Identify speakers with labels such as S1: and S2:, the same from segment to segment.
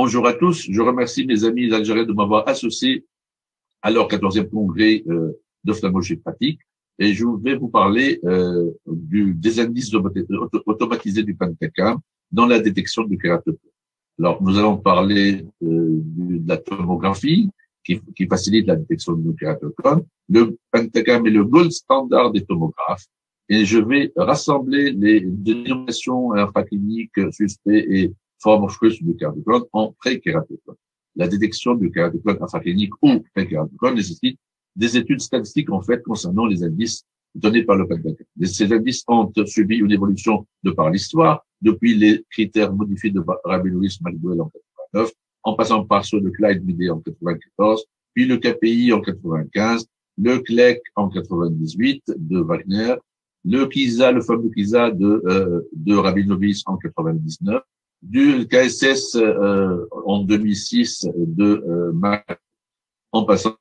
S1: Bonjour à tous. Je remercie mes amis algériens de m'avoir associé à leur 14e congrès d'ophtalmologie pratique. Et je vais vous parler des indices automatisés du Pentacam dans la détection du kératoplasme. Alors, nous allons parler de la tomographie qui facilite la détection du kératoplasme. Le Pentacam est le gold standard des tomographes. Et je vais rassembler les dénominations infracliniques, suspects et formes obscures du kératoplasme en pré-kératoplasme. La détection du kératoplasme infraclinique ou pré-kératoplasme nécessite des études statistiques, en fait, concernant les indices donnés par le Pentacam. Ces indices ont subi une évolution de par l'histoire, depuis les critères modifiés de Rabinowitz Maxwell en 89, en passant par ceux de Clyde Midday en 94, puis le KPI en 95, le CLEC en 98 de Wagner, le KISA, le fameux KISA de Rabinowitz en 99, du KSS en 2006 de Mac, en passant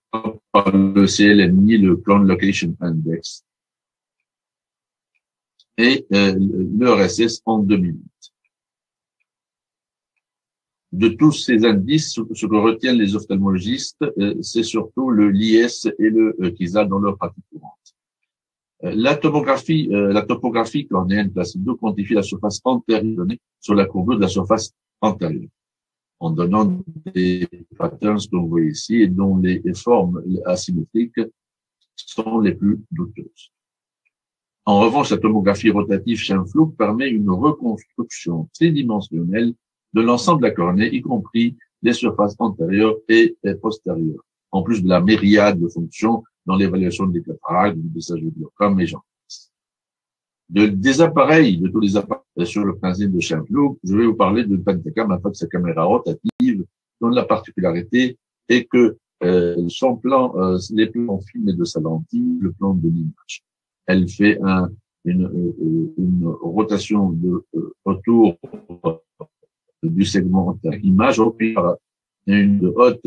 S1: par le CLMI, le Clone Location Index, et le RSS en 2008. De tous ces indices, ce que retiennent les ophtalmologistes, c'est surtout le LIS et le KISA dans leur pratique courante. La topographie cornéenne classe 2 quantifie la surface antérieure donnée sur la courbure de la surface antérieure, en donnant des patterns que vous voyez ici et dont les formes asymétriques sont les plus douteuses. En revanche, la tomographie rotative Scheimpflug permet une reconstruction tridimensionnelle de l'ensemble de la cornée, y compris les surfaces antérieures et postérieures, en plus de la myriade de fonctions dans l'évaluation des cataractes, du message du glaucome et j'en passe. De tous les appareils sur le principe de Scheimpflug, je vais vous parler de Pentacam avec sa caméra rotative, dont la particularité est que son plan, les plans filmés de sa lentille, le plan de l'image. Elle fait une rotation autour du segment image, repris par une haute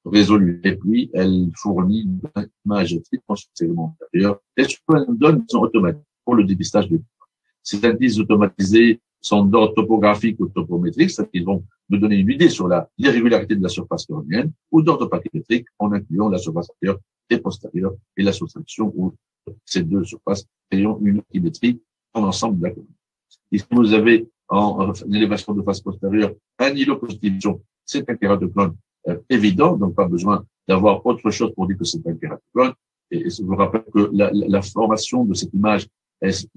S1: résolue. Et puis, elle fournit une image triple sur le segment antérieur. Et ce qu'elle nous donne sont automatiques pour le dépistage de ces indices automatisés sont d'ordre topographique ou topométrique, c'est-à-dire qu'ils vont nous donner une idée sur l'irrégularité de la surface cornéenne, ou d'ordre pachymétrique en incluant la surface antérieure et postérieure et la soustraction où ces deux surfaces ayant une symétrie en ensemble de la cornée. Ici, vous avez en élévation de face postérieure un îlot positif, c'est un kératoplasme évident, donc pas besoin d'avoir autre chose pour dire que c'est un kératoplasme. Et je vous rappelle que la formation de cette image,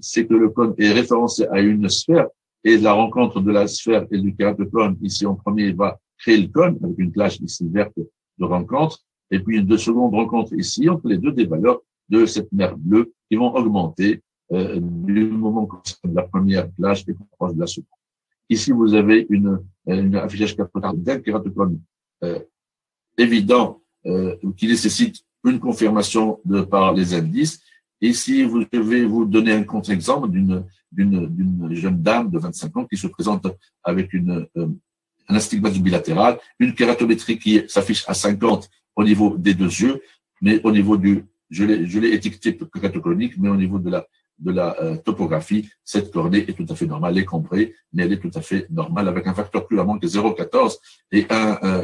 S1: c'est que le cône est référencé à une sphère et la rencontre de la sphère et du kératoplasme ici en premier va créer le cône avec une plage ici verte de rencontre et puis une seconde rencontre ici entre les deux des valeurs de cette mer bleue qui vont augmenter du moment que la première plage est proche de la seconde. Ici, vous avez une affichage d'un kératoplasme évident qui nécessite une confirmation par les indices. Ici, je vais vous donner un contre-exemple d'une jeune dame de 25 ans qui se présente avec un astigmatisme bilatéral, une kératométrie qui s'affiche à 50 au niveau des deux yeux, mais au niveau je l'ai étiqueté kératoclonique, mais au niveau de la topographie, cette cornée est tout à fait normale, elle est cambrée, mais elle est tout à fait normale avec un facteur plus à moins que 0,14 et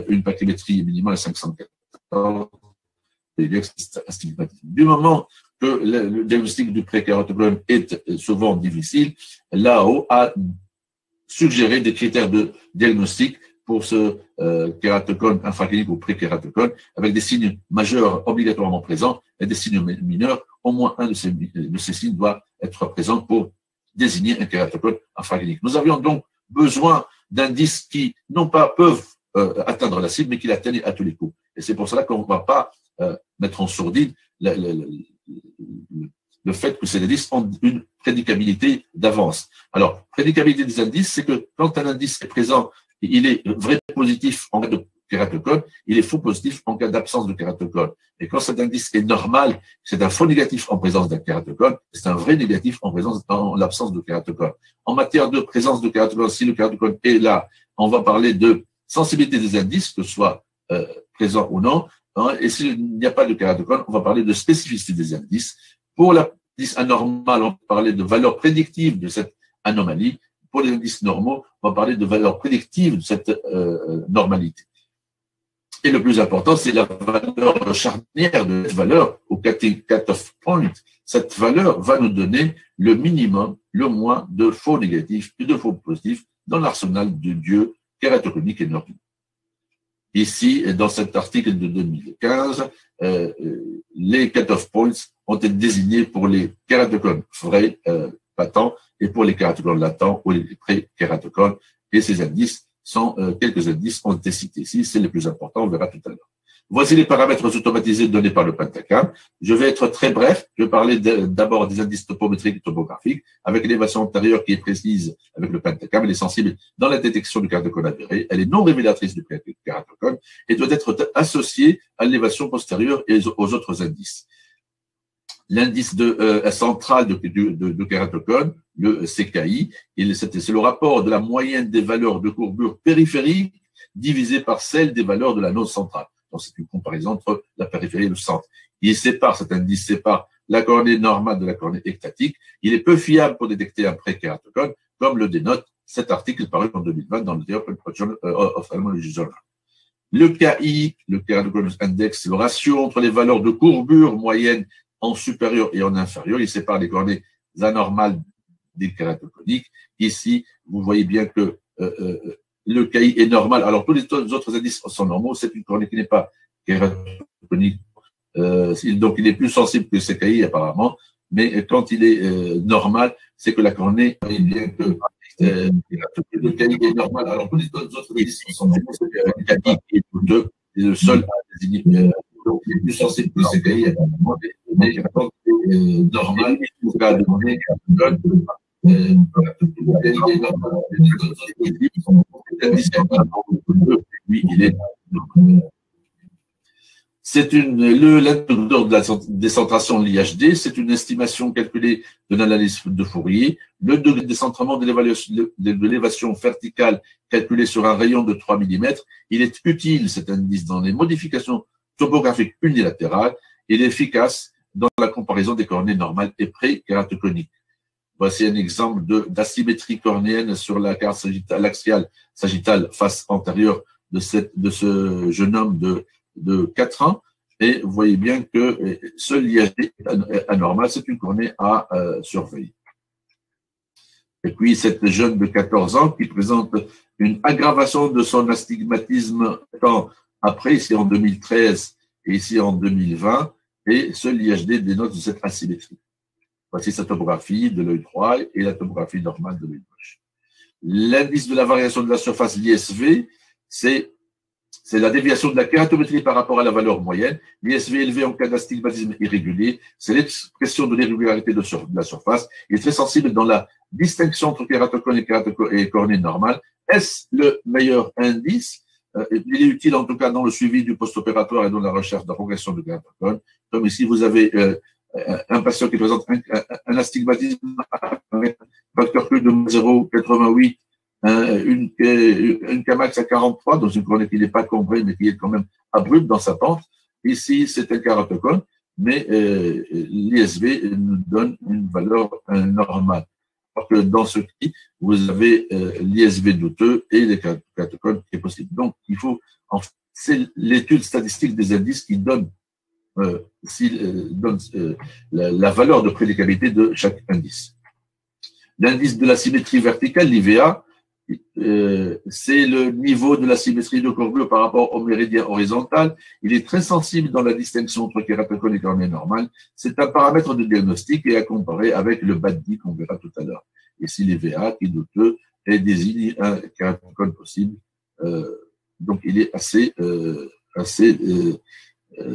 S1: une pachymétrie minimale à 514. Du moment que le diagnostic du prékératoplasme est souvent difficile, l'AO a suggéré des critères de diagnostic pour ce kératocone infraclinique ou prékératocone, avec des signes majeurs obligatoirement présents et des signes mineurs. Au moins un de ces signes doit être présent pour désigner un kératocone infraclinique. Nous avions donc besoin d'indices qui, non pas peuvent atteindre la cible, mais qui l'atteignent à tous les coups. Et c'est pour cela qu'on ne va pas mettre en sourdine le fait que ces indices ont une prédicabilité d'avance. Alors, prédicabilité des indices, c'est que quand un indice est présent, il est vrai positif en cas de kératocone, il est faux positif en cas d'absence de kératocone. Et quand cet indice est normal, c'est un faux négatif en présence d'un kératocone, c'est un vrai négatif en l'absence de kératocone. En matière de présence de kératocone, si le kératocone est là, on va parler de sensibilité des indices, que ce soit présent ou non. Et s'il n'y a pas de kératocone, on va parler de spécificité des indices. Pour l'indice anormal, on va parler de valeur prédictive de cette anomalie. pour les indices normaux, on va parler de valeurs prédictives de cette normalité. Et le plus important, c'est la valeur charnière de cette valeur au cut-off point. Cette valeur va nous donner le minimum, le moins de faux négatifs et de faux positifs dans l'arsenal de Dieu kératoconique et nordique. Ici, dans cet article de 2015, les cut-off points ont été désignés pour les kératocones vrais, patents, et pour les kératocones latents ou les pré-kératocones. Et ces indices sont, quelques indices ont été cités ici, c'est les plus importants, on verra tout à l'heure. Voici les paramètres automatisés donnés par le Pentacam. Je vais être très bref. Je vais parler d'abord des indices topométriques et topographiques, avec l'élévation antérieure qui est précise avec le Pentacam. Elle est sensible dans la détection du kératocone avéré. Elle est non révélatrice du kératocone et doit être associée à l'élévation postérieure et aux autres indices. L'indice central de kératocone, le CKI, c'est le rapport de la moyenne des valeurs de courbure périphérique divisé par celle des valeurs de la node centrale. Donc, c'est une comparaison entre la périphérie et le centre. Cet indice sépare la cornée normale de la cornée ectatique. Il est peu fiable pour détecter un pré-kératocone, comme le dénote cet article paru en 2020 dans le The Open Journal of Ophthalmology Journal. Le KI, le Keratoconus Index, c'est le ratio entre les valeurs de courbure moyenne en supérieur et en inférieur. Il sépare les cornées anormales des kératoconiques. Ici, vous voyez bien que le KI est normal. Alors, tous les autres indices sont normaux. C'est une cornée qui n'est pas kératoconique. Donc, il est plus sensible que ce KI, apparemment. Mais quand il est normal, c'est que la cornée, vous voyez bien que le KI est normal. Alors, tous les autres indices sont normaux. C'est le KI qui est douteux. C'est le seul à désigner. Donc, il est plus sensible que ce KI, apparemment. Mais quand il est normal, il faut pas demander c'est l'indicateur de la décentration de l'IHD, c'est une estimation calculée de l'analyse de Fourier. Le degré de décentrement de l'élévation verticale calculé sur un rayon de 3 mm. Il est utile, cet indice, dans les modifications topographiques unilatérales. Il est efficace dans la comparaison des cornées normales et pré-kératoconiques. Voici un exemple d'asymétrie cornéenne sur la carte axiale sagittale face antérieure de ce jeune homme de 4 ans. Et vous voyez bien que seul l'IHD est anormal, c'est une cornée à surveiller. Et puis, cette jeune de 14 ans qui présente une aggravation de son astigmatisme après, ici en 2013 et ici en 2020, et seul l'IHD dénote cette asymétrie. Voici sa topographie de l'œil droit et la topographie normale de l'œil gauche. L'indice de la variation de la surface, l'ISV, c'est la déviation de la kératométrie par rapport à la valeur moyenne. L'ISV élevé en cas d'astigmatisme irrégulier, c'est l'expression de l'irrégularité de la surface. Il est très sensible dans la distinction entre kératocone et cornée normale. Est-ce le meilleur indice? Il est utile en tout cas dans le suivi du post-opératoire et dans la recherche de la progression de kératocone. Comme ici, vous avez un patient qui présente un astigmatisme avec un facteur Q de 0,88, une Kmax à 43, dans une cornée qui n'est pas cambrée, mais qui est quand même abrupte dans sa pente. Ici, c'est un kératocone, mais l'ISV nous donne une valeur normale. Alors que dans ce cas, vous avez l'ISV douteux et les kératocones qui est possible. Donc, c'est l'étude statistique des indices qui donne la valeur de prédicabilité de chaque indice. L'indice de la symétrie verticale, l'IVA, c'est le niveau de la symétrie de courbure par rapport au méridien horizontal. Il est très sensible dans la distinction entre kératocone et cornée normale. C'est un paramètre de diagnostic et à comparer avec le BAD-D qu'on verra tout à l'heure. Ici, l'IVA, qui est douteux, et désigne un kératocone possible. Donc, il est assez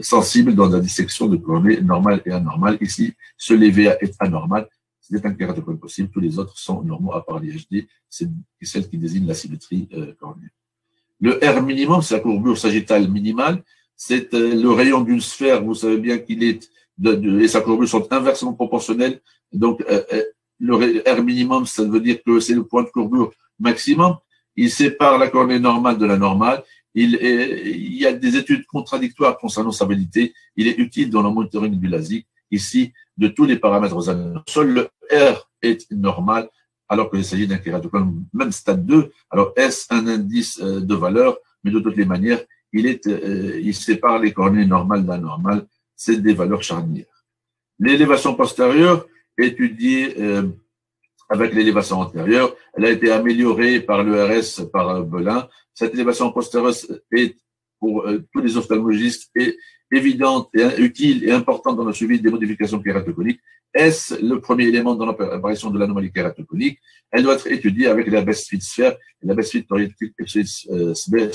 S1: sensible dans la dissection de cornée normale et anormale. Ici, seul l'IVA est anormal. C'est un kératocone possible. Tous les autres sont normaux à part l'IHD. C'est celle qui désigne la symétrie cornéenne. Le R minimum, c'est la courbure sagittale minimale. C'est le rayon d'une sphère. Vous savez bien qu'il est et sa courbure sont inversement proportionnelles. Donc, le R minimum, ça veut dire que c'est le point de courbure maximum. Il sépare la cornée normale de la normale. Il y a des études contradictoires concernant sa validité. Il est utile dans le monitoring du LASIK. Ici, de tous les paramètres, seul le R est normal alors qu'il s'agit d'un kératocone même stade 2. Alors, est-ce un indice de valeur? Mais de toutes les manières, il sépare les cornées normales d'anormales. C'est des valeurs charnières. L'élévation postérieure, étudiée avec l'élévation antérieure, elle a été améliorée par l'ERS, par Belin. Cette élévation postérieure est, pour tous les ophtalmologistes, est évidente et utile et importante dans le suivi des modifications kératoconiques. Est-ce le premier élément dans l'apparition de l'anomalie kératoconique? Elle doit être étudiée avec la best-fit sphère, la best-fit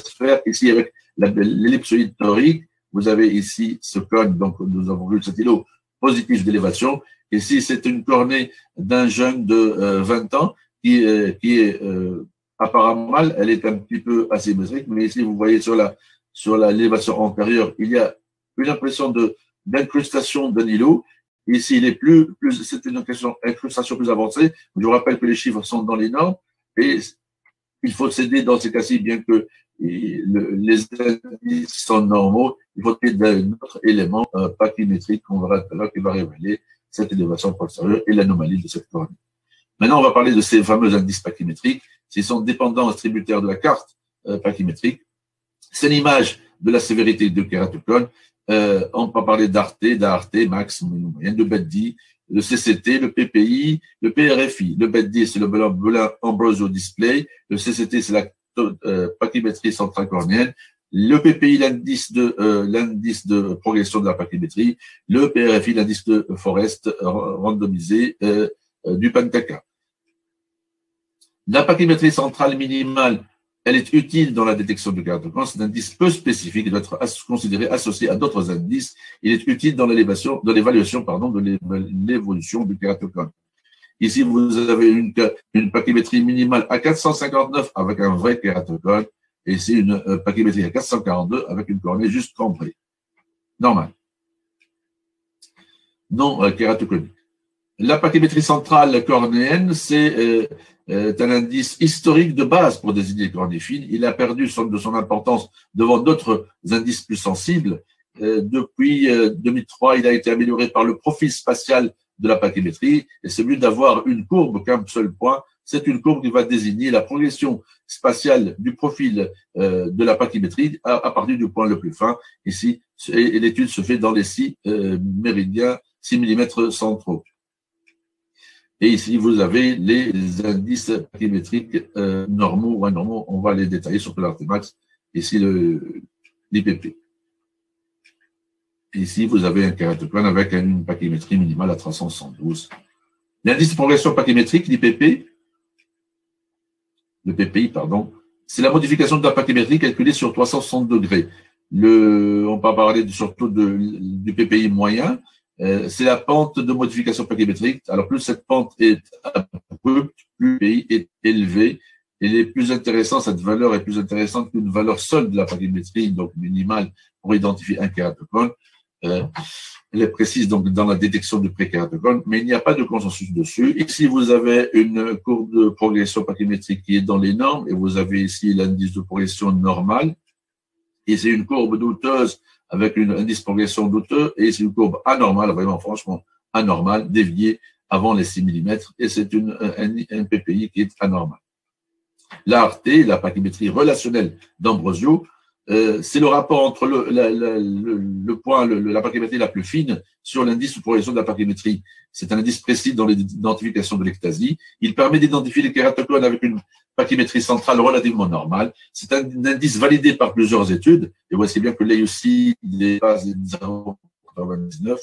S1: sphère, ici avec l'ellipsoïde torique. Vous avez ici ce cône, donc nous avons vu cet îlot positif d'élévation. Ici, c'est une cornée d'un jeune de 20 ans qui est apparemment, elle est un petit peu asymétrique, mais ici, vous voyez sur l'élévation antérieure, il y a une impression d'incrustation d'un îlot. Ici, c'est une incrustation plus avancée. Je vous rappelle que les chiffres sont dans les normes et il faut céder dans ces cas-ci, bien que les indices sont normaux, il faut céder d'un autre élément pachymétrique qu'on verra tout à l'heure qui va révéler cette élévation postérieure et l'anomalie de cette cornée. Maintenant, on va parler de ces fameux indices pachymétriques. Ils sont dépendants tributaires de la carte pachymétrique. C'est l'image de la sévérité de kératocone. On peut parler d'ART, max, moyenne, de BED-D, le CCT, le PPI, le PRFI. Le BED-D, c'est le Belin-Ambrosio Display. Le CCT, c'est la pachymétrie centrale cornéenne. Le PPI, l'indice de progression de la pachymétrie. Le PRFI, l'indice de Forest randomisé du Pentaka. La pachymétrie centrale minimale, elle est utile dans la détection du kératocone. C'est un indice peu spécifique, il doit être considéré associé à d'autres indices. Il est utile dans l'évaluation, de l'évolution du kératocone. Ici, vous avez une pachymétrie minimale à 459 avec un vrai kératocone. Et ici, une pachymétrie à 442 avec une cornée juste cambrée. Normal. Non kératoconique. La pachymétrie centrale cornéenne, c'est un indice historique de base pour désigner les cornées fines. Il a perdu de son importance devant d'autres indices plus sensibles. Depuis 2003, il a été amélioré par le profil spatial de la pachymétrie, et c'est mieux d'avoir une courbe qu'un seul point. C'est une courbe qui va désigner la progression spatiale du profil de la pachymétrie à partir du point le plus fin. Ici, et l'étude se fait dans les 6 méridiens, 6 mm centraux. Et ici, vous avez les indices pachymétriques normaux ou anormaux. On va les détailler, surtout l'Artemax. Ici, l'IPP. Ici, vous avez un kératocone avec une pachymétrie minimale à 312. L'indice de progression pachymétrique, l'IPP, le PPI, pardon, c'est la modification de la pachymétrie calculée sur 360 degrés. On peut parler surtout du PPI moyen. C'est la pente de modification pachymétrique. Alors, plus cette pente est abrupte, plus le PPI est élevé. Elle est plus intéressante, cette valeur est plus intéressante qu'une valeur seule de la pachymétrie, donc minimale, pour identifier un kératocone. Elle est précise donc dans la détection du prékératocone, mais il n'y a pas de consensus dessus. Ici, vous avez une courbe de progression pachymétrique qui est dans les normes, et vous avez ici l'indice de progression normal. Et c'est une courbe douteuse avec un indice de progression douteux, et c'est une courbe anormale, vraiment franchement anormale, déviée avant les 6 mm, et c'est un PPI qui est anormal. L'ART, la pachymétrie relationnelle d'Ambrosio, c'est le rapport entre le point, la pachymétrie la plus fine sur l'indice de progression de la pachymétrie. C'est un indice précis dans l'identification de l'ectasie. Il permet d'identifier les kératocones avec une pachymétrie centrale relativement normale. C'est un indice validé par plusieurs études. Et voici bien que l'AUC dépasse 0,99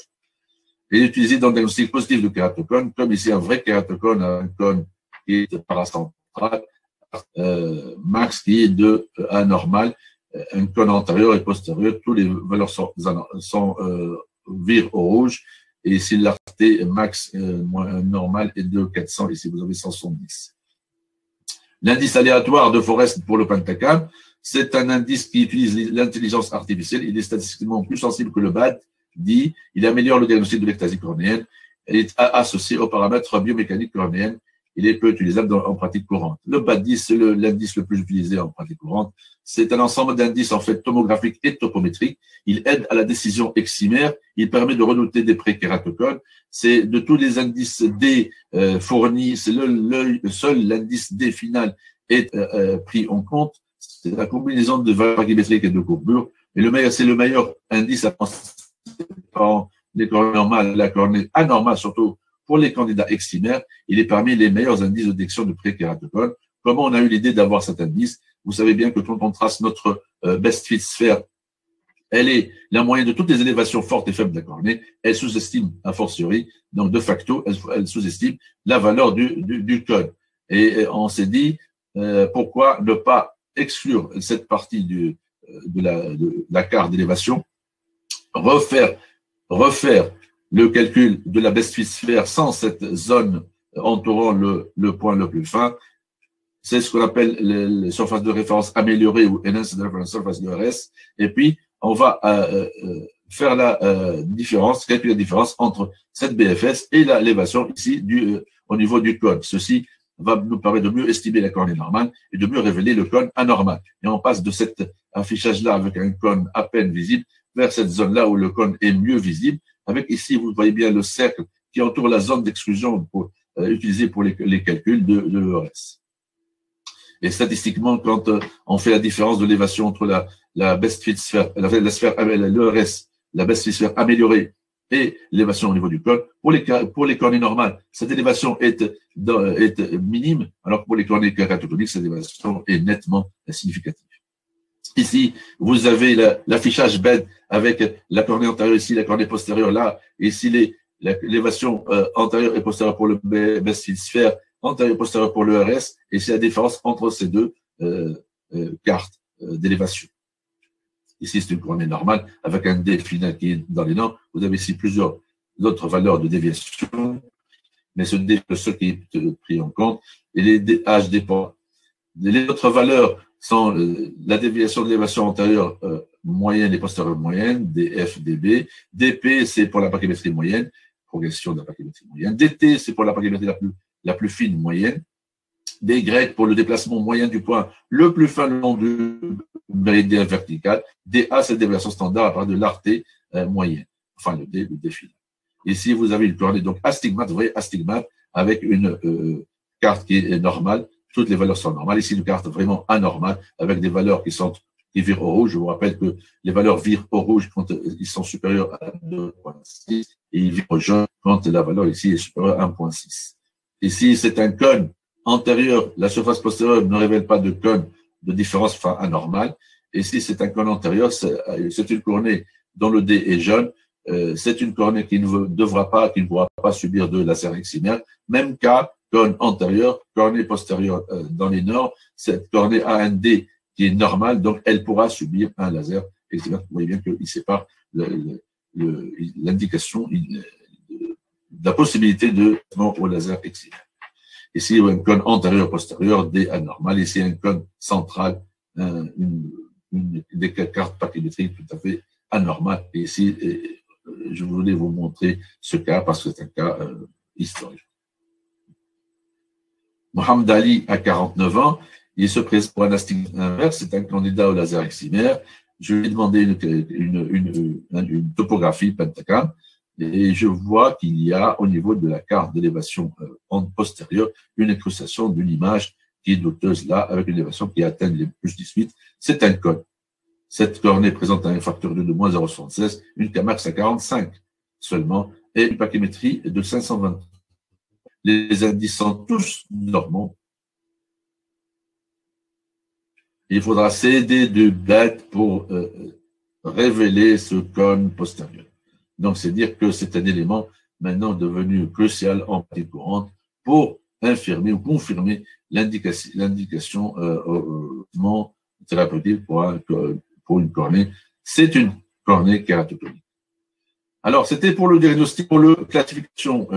S1: et est utilisé dans le diagnostic positif de kératocone, comme ici un vrai kératocone, un cône qui est paracentral, max qui est de anormal, un cône antérieur et postérieur, tous les valeurs virent au rouge, et ici l'ART max normal est de 400, ici vous avez 170. L'indice aléatoire de Forest pour le Pentaka, c'est un indice qui utilise l'intelligence artificielle, il est statistiquement plus sensible que le BAD, il améliore le diagnostic de l'ectasie cornéenne, il est associé aux paramètres biomécaniques cornéennes, il est peu utilisable en pratique courante. Le BAT10, c'est l'indice le plus utilisé en pratique courante. C'est un ensemble d'indices, en fait, tomographiques et topométriques. Il aide à la décision excimaire. Il permet de redouter des prékératocones. C'est de tous les indices D fournis, c'est seul l'indice D final est pris en compte. C'est la combinaison de valeurs pachymétriques et de courbures. Et c'est le meilleur indice à penser en les cornées normales, la cornée anormale, surtout pour les candidats excimaires. Il est parmi les meilleurs indices de détection de prékératocone. Comment on a eu l'idée d'avoir cet indice? Vous savez bien que quand on trace notre best fit sphère, elle est la moyenne de toutes les élévations fortes et faibles de la cornée. Elle sous-estime a fortiori, donc de facto, elle sous-estime la valeur du cone. Et on s'est dit, pourquoi ne pas exclure cette partie de la carte d'élévation, refaire le calcul de la best fit sphère sans cette zone entourant le point le plus fin. C'est ce qu'on appelle les surfaces de référence améliorées ou Enhanced Reference Surface de RS. Et puis, on va faire la différence, calculer la différence entre cette BFS et l'élévation ici au niveau du cône. Ceci va nous permettre de mieux estimer la cornée normale et de mieux révéler le cône anormal. Et on passe de cet affichage-là avec un cône à peine visible vers cette zone-là où le cône est mieux visible. Avec ici, vous voyez bien le cercle qui entoure la zone d'exclusion utilisée pour les calculs de l'ERS. Et statistiquement, quand on fait la différence de l'élévation entre la best fit sphère, la sphère, l'ERS, la best fit sphère améliorée et l'élévation au niveau du cône, pour les cornées normales, cette élévation est minime, alors que pour les cornées kératotoniques, cette élévation est nettement significative. Ici, vous avez l'affichage bed avec la cornée antérieure ici, la cornée postérieure là, et ici l'élévation antérieure et postérieure pour le best fit sphère, antérieure et postérieure pour le RS, et c'est la différence entre ces deux cartes d'élévation. Ici, c'est une cornée normale avec un D final qui est dans les normes. Vous avez ici plusieurs autres valeurs de déviation, mais ce D est le seul qui est pris en compte, et les H dépendent. Les autres valeurs sont la déviation de l'élévation antérieure moyenne et postérieure moyenne, DF, DB. DP, c'est pour la pachymétrie moyenne, progression de la pachymétrie moyenne. DT, c'est pour la pachymétrie la plus fine moyenne. DY pour le déplacement moyen du point le plus fin le long du méridien vertical. DA, c'est la déviation standard à partir de l'arté moyenne. Enfin, le D final. Ici, vous avez une cornée, donc astigmate, vous voyez, astigmate, avec une carte qui est normale. Toutes les valeurs sont normales. Ici, une carte vraiment anormale, avec des valeurs qui virent au rouge. Je vous rappelle que les valeurs virent au rouge quand ils sont supérieurs à 2.6 et ils virent au jaune quand la valeur ici est supérieure à 1.6. Ici, c'est un cône antérieur. La surface postérieure ne révèle pas de cône de différence anormale. Et si c'est un cône antérieur, c'est une cornée dont le D est jaune. C'est une cornée qui ne pourra pas subir de laser excimaire. Même cas, cône antérieur, cornée postérieure dans les normes. Cette cornée a un D qui est normal, donc elle pourra subir un laser excimaire. Vous voyez bien qu'il sépare l'indication de la possibilité de au laser excimaire. Ici, un cône antérieur-postérieur, D anormal. Ici, un cône central, des cartes pachymétriques tout à fait anormales. Et ici, je voulais vous montrer ce cas parce que c'est un cas historique. Mohamed Ali a 49 ans. Il se présente pour un astigmate inverse. C'est un candidat au laser excimaire. Je lui ai demandé une topographie pentagramme. Et je vois qu'il y a, au niveau de la carte d'élévation postérieure, une incrustation d'une image qui est douteuse là, avec une élévation qui atteint les plus 18. C'est un cône. Cette cornée présente un facteur de moins 0,76, une Kmax à 45 seulement, et une pachymétrie de 520. Les indices sont tous normaux. Il faudra céder de bête pour révéler ce cône postérieur. Donc, c'est dire que c'est un élément maintenant devenu crucial en pratique courante pour infirmer ou confirmer l'indication thérapeutique pour une cornée. C'est une cornée kératotonique. Alors, c'était pour le diagnostic, pour la classification.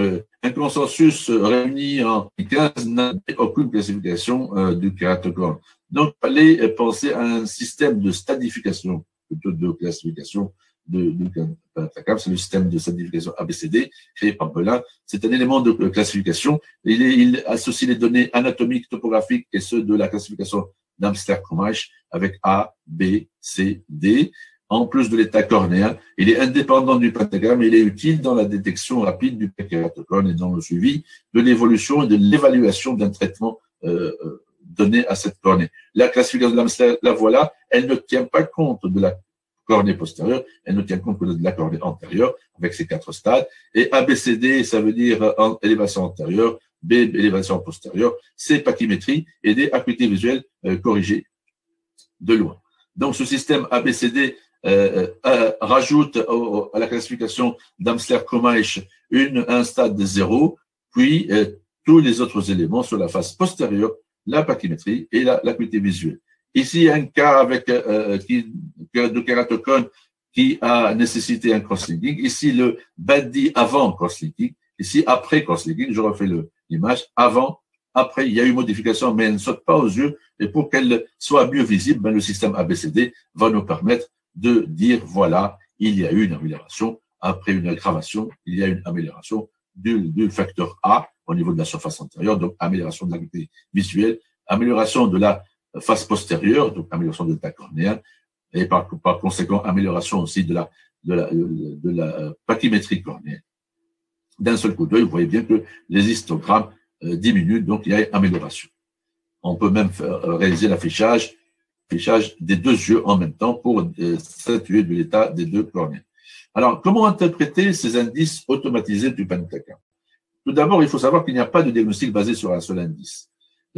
S1: Un consensus réuni en 15 n'a aucune classification du kératocone. Donc, il fallait penser à un système de stadification, plutôt de classification du pentacam, c'est le système de certification ABCD créé par Belin. C'est un élément de classification. Il associe les données anatomiques, topographiques et ceux de la classification d'Amster-Combach avec A, B, C, D. En plus de l'état cornéen, il est indépendant du pentagramme et il est utile dans la détection rapide du prékératocone et dans le suivi de l'évolution et de l'évaluation d'un traitement donné à cette cornée. La classification de l'Amster, la voilà, elle ne tient pas compte de la cornée postérieure, elle ne tient compte que de la cornée antérieure avec ses 4 stades. Et ABCD, ça veut dire élévation antérieure, B, élévation postérieure, C, pachymétrie et D, acuité visuelle corrigée de loin. Donc ce système ABCD rajoute à la classification d'Amster-Combach un stade de 0, puis tous les autres éléments sur la face postérieure, la pachymétrie et l'acuité visuelle. Ici, il y a un cas avec de kératocone qui a nécessité un cross-linking. Ici, le BADI avant cross-linking. Ici, après cross-linking, je refais l'image. Avant, après, il y a eu modification, mais elle ne saute pas aux yeux. Et pour qu'elle soit mieux visible, ben, le système ABCD va nous permettre de dire, voilà, il y a eu une amélioration. Après une aggravation, il y a une amélioration du facteur A au niveau de la surface antérieure, donc amélioration de l'acuité visuelle, amélioration de la face postérieure, donc amélioration de l'état cornéen, et par conséquent, amélioration aussi de la pachymétrie cornéenne. D'un seul coup d'œil, vous voyez bien que les histogrammes diminuent, donc il y a amélioration. On peut même réaliser l'affichage des deux yeux en même temps pour statuer de l'état des deux cornéens. Alors, comment interpréter ces indices automatisés du pentacam? Tout d'abord, il faut savoir qu'il n'y a pas de diagnostic basé sur un seul indice.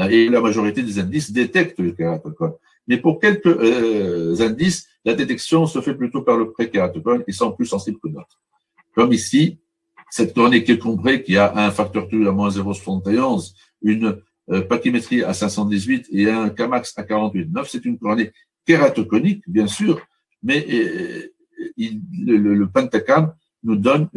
S1: Et la majorité des indices détectent le kératocone. Mais pour quelques indices, la détection se fait plutôt par le prékératocone qui sont plus sensibles que d'autres. Comme ici, cette cornée qui est combrée, qui a un facteur TU à moins 0,71, une pachymétrie à 518 et un Kmax à 48,9, c'est une cornée kératoconique, bien sûr, mais le pentacam nous donne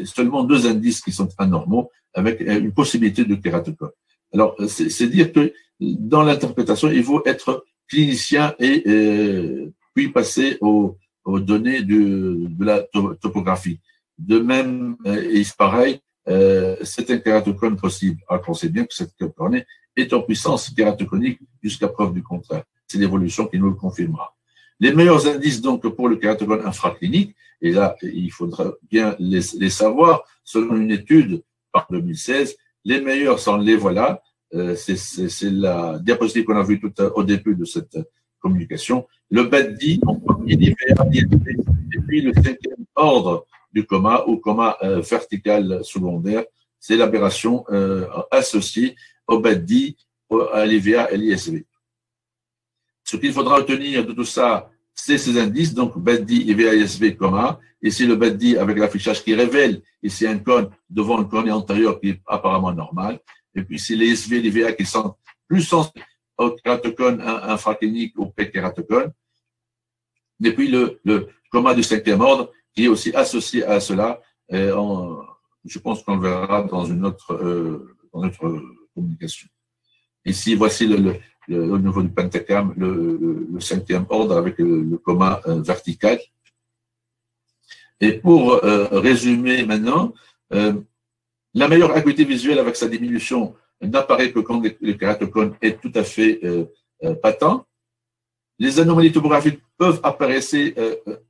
S1: seulement 2 indices qui sont anormaux avec une possibilité de kératocone. Alors, c'est dire que dans l'interprétation, il faut être clinicien et puis passer aux données de la topographie. De même, et pareil, c'est un kératocone possible. Alors qu'on sait bien que cette cornée est en puissance kératoconique jusqu'à preuve du contraire. C'est l'évolution qui nous le confirmera. Les meilleurs indices donc pour le kératocone infraclinique, et là, il faudra bien les savoir, selon une étude par 2016, les meilleurs sont les voilà. C'est la diapositive qu'on a vue tout au début de cette communication. Le BADI, en premier l'IVA, et puis le 5e ordre du coma ou coma vertical secondaire, c'est l'aberration associée au BADI, à l'IVA et l'ISV. Ce qu'il faudra retenir de tout ça, c'est ces indices, donc BADI, IVA, ISV, coma. Ici, le BADI avec l'affichage qui révèle ici un cône devant le cornée antérieur qui est apparemment normal. Et puis, c'est les SV, les VA qui sont plus sensibles au kératocone infraclinique, au prékératocone. Et puis, le coma du 5e ordre qui est aussi associé à cela. Je pense qu'on le verra dans notre communication. Ici, voici au niveau du pentacam, le 5e ordre avec le coma vertical. Et pour résumer maintenant, la meilleure acuité visuelle avec sa diminution n'apparaît que quand le kératocone est tout à fait patent. Les anomalies topographiques peuvent apparaître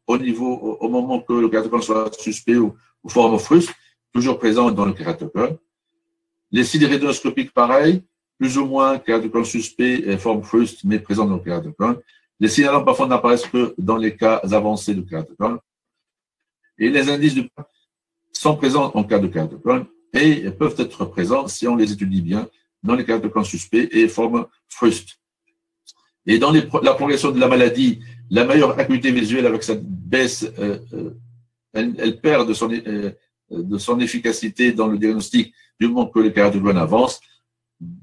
S1: au moment que le kératocone soit suspect ou forme fruste, toujours présent dans le kératocone. Les signes rétinoscopiques, pareil, plus ou moins kératocone suspect et forme fruste, mais présent dans le kératocone. Les signes à lampe à fond n'apparaissent que dans les cas avancés de kératocone. Et les indices sont présents en cas de kératocone et peuvent être présents, si on les étudie bien, dans les kératocone suspects et forme fruste. Et dans la progression de la maladie, la meilleure acuité visuelle avec cette baisse, elle perd de son efficacité dans le diagnostic du moment que le kératocone avance.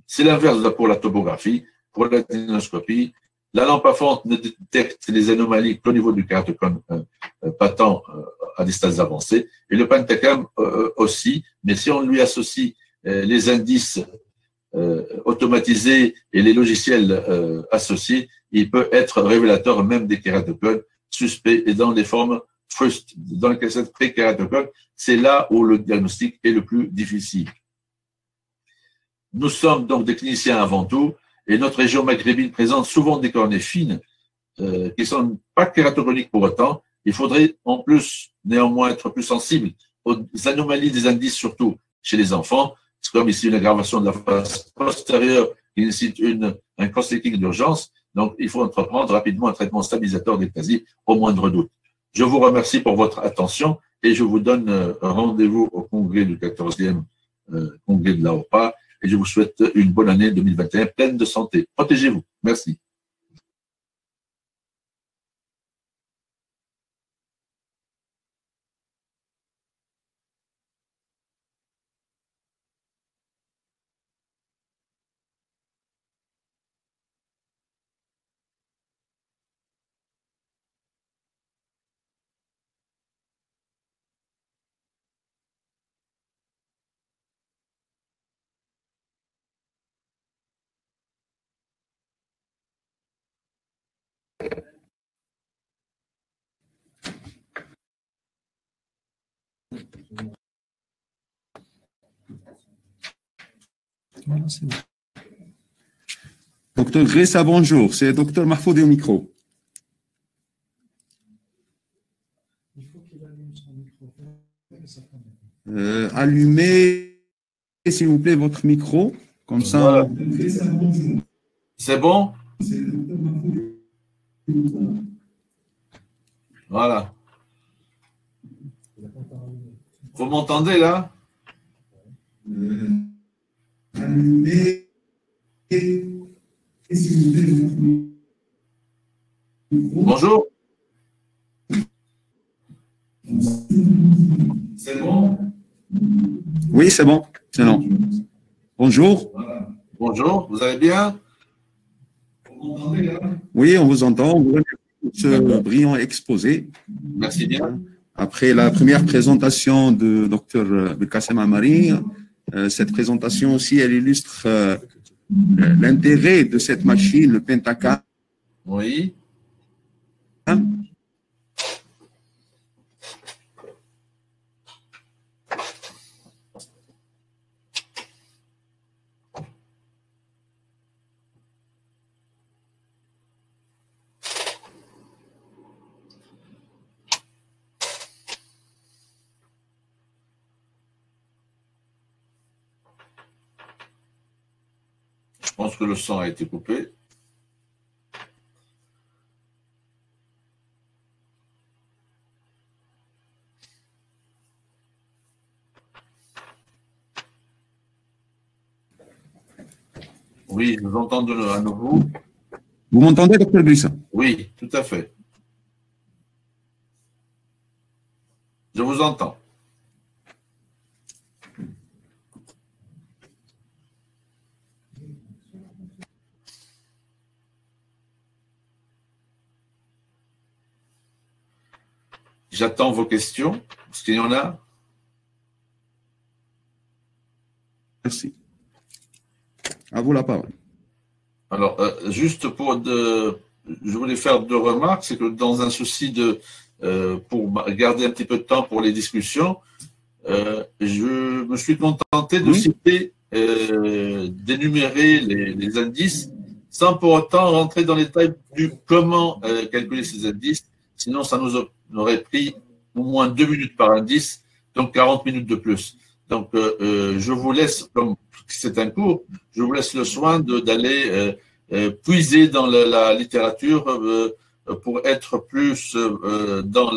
S1: C'est l'inverse pour la topographie, pour la diagnoscopie. La lampe à fente ne détecte les anomalies qu'au niveau du kératocone patent à des stades avancés, et le pentacam aussi, mais si on lui associe les indices automatisés et les logiciels associés, il peut être révélateur même des kératocones suspects et dans des formes frust, dans les cancers pré-kératocone, c'est là où le diagnostic est le plus difficile. Nous sommes donc des cliniciens avant tout, et notre région maghrébine présente souvent des cornées fines qui ne sont pas kératogoniques pour autant. Il faudrait en plus, néanmoins, être plus sensible aux anomalies des indices, surtout chez les enfants. C'est comme ici une aggravation de la face postérieure qui nécessite un cross-linking d'urgence. Donc, il faut entreprendre rapidement un traitement stabilisateur d'ectasie au moindre doute. Je vous remercie pour votre attention et je vous donne rendez-vous au congrès du 14e congrès de l'AOPA et je vous souhaite une bonne année 2021 pleine de santé. Protégez-vous. Merci.
S2: Docteur Gressa, bonjour. C'est Docteur Mahfoudi au micro. Allumez, s'il vous plaît, votre micro. Comme ça.
S1: Voilà. C'est bon? Voilà. Vous m'entendez là?
S2: Allumez.
S1: Bonjour. C'est bon?
S2: Oui, c'est bon. C'est bon. Bonjour.
S1: Voilà. Bonjour, vous allez bien?
S2: Oui, on vous entend. On vous remercie pour ce brillant exposé.
S1: Merci bien.
S2: Après la première présentation de Dr Belkacem Amari, cette présentation aussi, elle illustre l'intérêt de cette machine, le Pentacam.
S1: Oui. Je pense que le son a été coupé. Oui, je vous entends à nouveau.
S2: Vous m'entendez, Dr Gressa?
S1: Oui, tout à fait. Je vous entends. J'attends vos questions. Est-ce qu'il y en a?
S2: Merci. À vous la parole.
S1: Alors, juste je voulais faire deux remarques. C'est que dans un souci pour garder un petit peu de temps pour les discussions, je me suis contenté de citer, d'énumérer les indices sans pour autant rentrer dans les détails du comment calculer ces indices. Sinon, ça nous aurait pris au moins 2 minutes par indice, donc 40 minutes de plus. Donc, je vous laisse, comme c'est un cours, je vous laisse le soin d'aller puiser dans la littérature pour être plus dans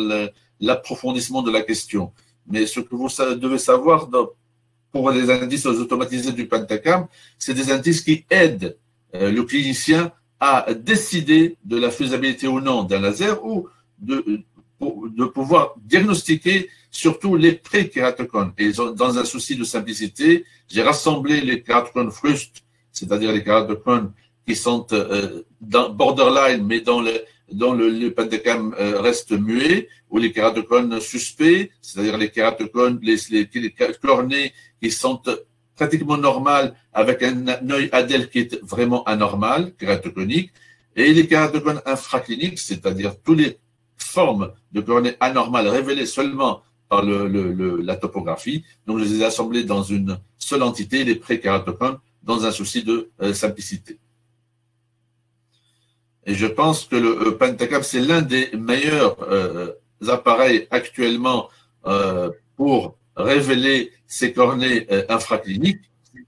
S1: l'approfondissement de la question. Mais ce que vous devez savoir pour les indices automatisés du Pentacam, c'est des indices qui aident le clinicien à décider de la faisabilité ou non d'un laser ou de pouvoir diagnostiquer surtout les pré-kératocones. Et dans un souci de simplicité, j'ai rassemblé les kératocones frust, c'est-à-dire les kératocones qui sont dans borderline, mais dans le Pentacam reste muet, ou les kératocones suspects, c'est-à-dire les kératocones, les cornées qui sont pratiquement normales avec un œil ADEL qui est vraiment anormal, kératoconique, et les kératocones infracliniques, c'est-à-dire tous les formes de cornée anormales révélées seulement par la topographie. Donc, je les ai assemblés dans une seule entité, les prékératocones, dans un souci de simplicité. Et je pense que le Pentacam, c'est l'un des meilleurs appareils actuellement pour révéler ces cornées infracliniques,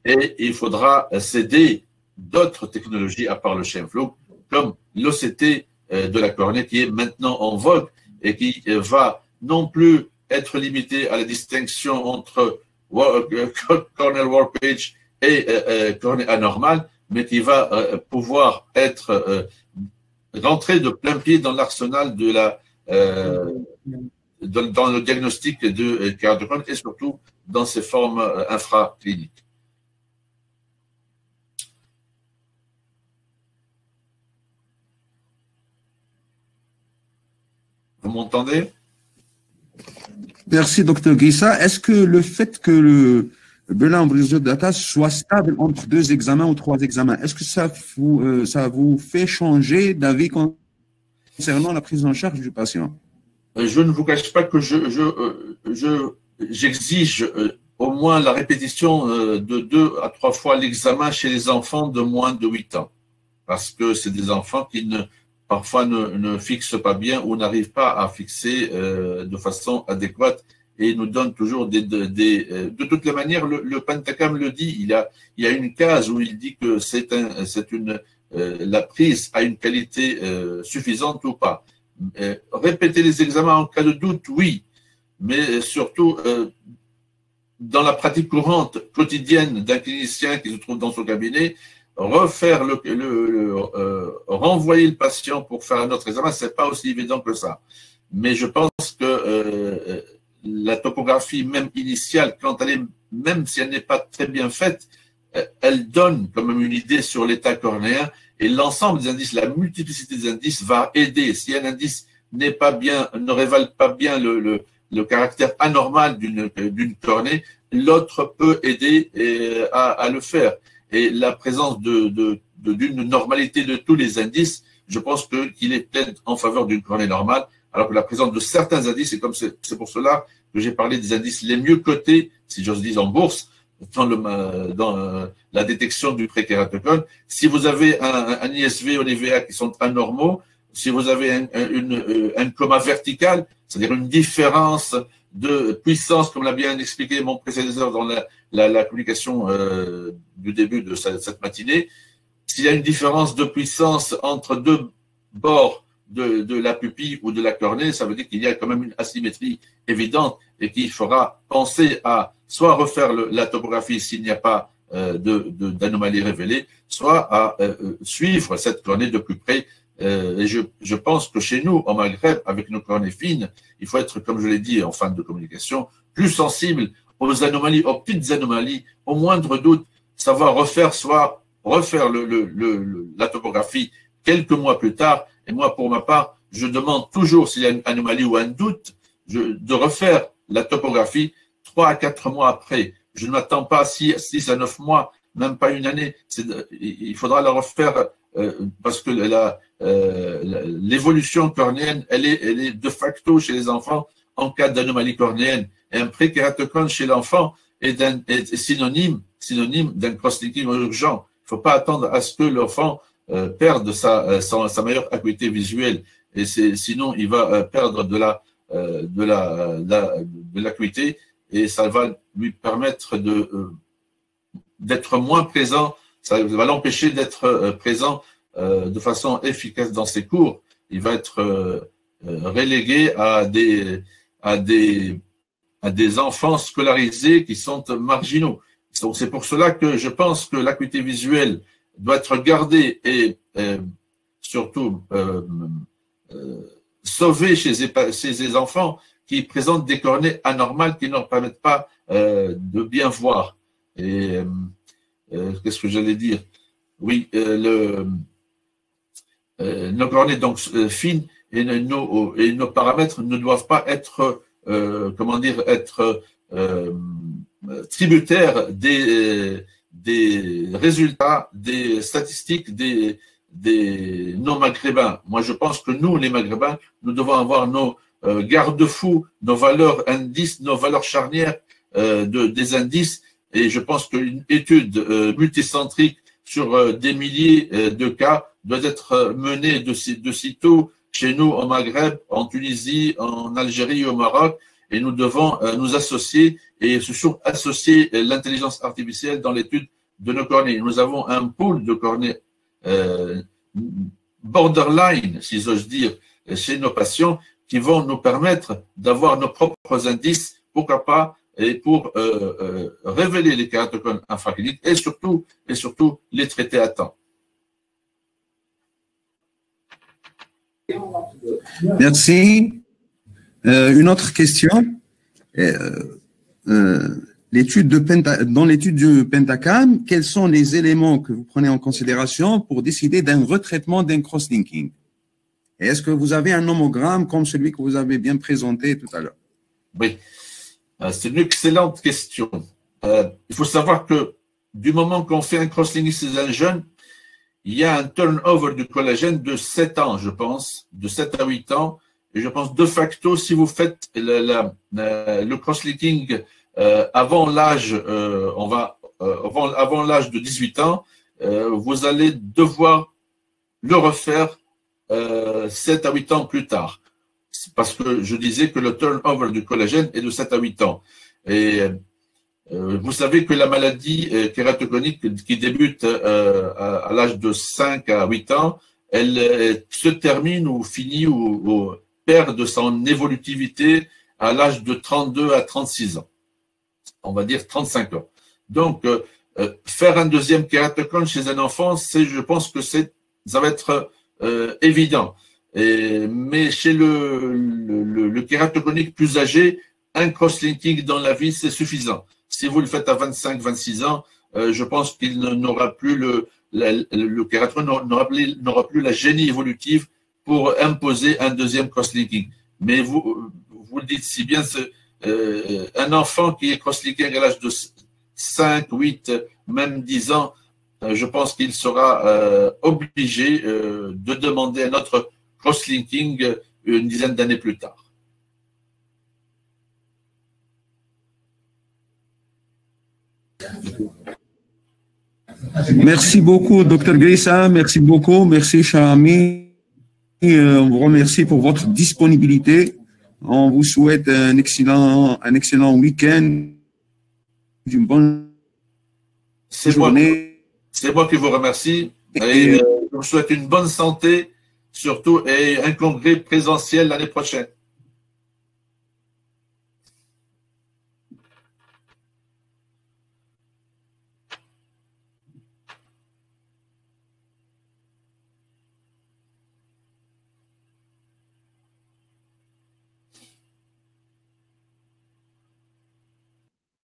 S1: et il faudra s'aider d'autres technologies à part le Scheimpflug, comme l'OCT de la cornée qui est maintenant en vogue et qui va non plus être limité à la distinction entre corneal warpage et cornée anormale, mais qui va pouvoir être rentré de plein pied dans l'arsenal de dans le diagnostic de kératocone et surtout dans ses formes infracliniques. Vous m'entendez?
S2: Merci, Dr. Guissa. Est-ce que le fait que le bilan résultat soit stable entre 2 examens ou 3 examens, est-ce que ça vous fait changer d'avis concernant la prise en charge du patient?
S1: Je ne vous cache pas que j'exige au moins la répétition de 2 à 3 fois l'examen chez les enfants de moins de 8 ans. Parce que c'est des enfants qui parfois ne fixent pas bien ou n'arrivent pas à fixer de façon adéquate et nous donnent toujours de toutes les manières, le Pentacam le dit, il y a une case où il dit que la prise a une qualité suffisante ou pas. Répéter les examens en cas de doute, oui, mais surtout dans la pratique courante quotidienne d'un clinicien qui se trouve dans son cabinet, renvoyer le patient pour faire un autre examen, c'est pas aussi évident que ça. Mais je pense que la topographie même initiale, même si elle n'est pas très bien faite, elle donne quand même une idée sur l'état cornéen, et l'ensemble des indices, la multiplicité des indices va aider. Si un indice n'est pas bien, ne révèle pas bien le caractère anormal d'une cornée, l'autre peut aider à le faire. Et la présence d'une normalité de tous les indices, je pense qu'il est peut-être en faveur d'une cornée normale, alors que la présence de certains indices, et comme c'est pour cela que j'ai parlé des indices les mieux cotés, si j'ose dire en bourse, dans la détection du prékératocone. Si vous avez un ISV ou EVA qui sont anormaux, si vous avez un coma vertical, c'est-à-dire une différence de puissance, comme l'a bien expliqué mon prédécesseur dans la communication du début de cette matinée, s'il y a une différence de puissance entre 2 bords de la pupille ou de la cornée, ça veut dire qu'il y a quand même une asymétrie évidente et qu'il faudra penser à soit refaire la topographie s'il n'y a pas d'anomalie révélée, soit à suivre cette cornée de plus près. Et je pense que chez nous, en Maghreb, avec nos cornées fines, il faut être, comme je l'ai dit en fin de communication, plus sensible aux anomalies, aux petites anomalies, au moindre doute, savoir refaire la topographie quelques mois plus tard. Et moi, pour ma part, je demande toujours, s'il y a une anomalie ou un doute, de refaire la topographie 3 à 4 mois après. Je ne m'attends pas à 6 à 9 mois, même pas une année. Il faudra la refaire parce que l'évolution cornéenne, elle est de facto chez les enfants en cas d'anomalie cornéenne. Et un prékératocone chez l'enfant est synonyme d'un cross-linking urgent. Il ne faut pas attendre à ce que l'enfant perde sa meilleure acuité visuelle. Et sinon, il va perdre de l'acuité et ça va lui permettre d'être moins présent. Ça va l'empêcher d'être présent de façon efficace dans ses cours. Il va être relégué à des enfants scolarisés qui sont marginaux. Donc c'est pour cela que je pense que l'acuité visuelle doit être gardée et surtout sauvée chez ces enfants qui présentent des cornées anormales qui ne leur permettent pas de bien voir. Et qu'est-ce que j'allais dire? Oui, nos cornées donc fines et nos paramètres ne doivent pas être tributaires des résultats, des statistiques, des nos Maghrébins. Moi, je pense que nous, les Maghrébins, nous devons avoir nos garde-fous, nos valeurs indices, nos valeurs charnières des indices. Et je pense qu'une étude multicentrique sur des milliers de cas doit être menée de sitôt chez nous au Maghreb, en Tunisie, en Algérie et au Maroc. Et nous devons nous associer et surtout associer l'intelligence artificielle dans l'étude de nos cornées. Nous avons un pool de cornées borderline, si j'ose dire, chez nos patients qui vont nous permettre d'avoir nos propres indices, pourquoi pas, et pour révéler les kératocones infracliniques et surtout les traiter à temps.
S2: Merci. Une autre question. Dans l'étude du Pentacam, quels sont les éléments que vous prenez en considération pour décider d'un retraitement d'un cross-linking? Et est-ce que vous avez un nomogramme comme celui que vous avez bien présenté tout à l'heure?
S1: Oui, c'est une excellente question. Il faut savoir que du moment qu'on fait un cross-linking chez un jeune, il y a un turnover du collagène de 7 ans, je pense, de 7 à 8 ans. Et je pense, de facto, si vous faites le cross-linking avant l'âge, avant l'âge de 18 ans, vous allez devoir le refaire 7 à 8 ans plus tard. Parce que je disais que le turnover du collagène est de 7 à 8 ans. Et vous savez que la maladie kératogénique qui débute à l'âge de 5 à 8 ans, elle se termine ou finit ou perd de son évolutivité à l'âge de 32 à 36 ans. On va dire 35 ans. Donc, faire un deuxième kératocone chez un enfant, je pense que ça va être évident. Mais chez le kératogénique plus âgé, un cross-linking dans la vie, c'est suffisant. Si vous le faites à 25, 26 ans, je pense qu'il n'aura plus le kératocone n'aura plus la génie évolutive pour imposer un deuxième cross-linking. Mais vous le dites si bien, un enfant qui est cross-linking à l'âge de 5, 8, même 10 ans, je pense qu'il sera obligé de demander un autre cross-linking une dizaine d'années plus tard.
S2: Merci beaucoup, Dr Grissa. Merci beaucoup. Merci, cher ami. On vous remercie pour votre disponibilité. On vous souhaite un excellent week-end, une bonne journée.
S1: C'est moi qui vous remercie. Et je vous souhaite une bonne santé, surtout, et un congrès présentiel l'année prochaine.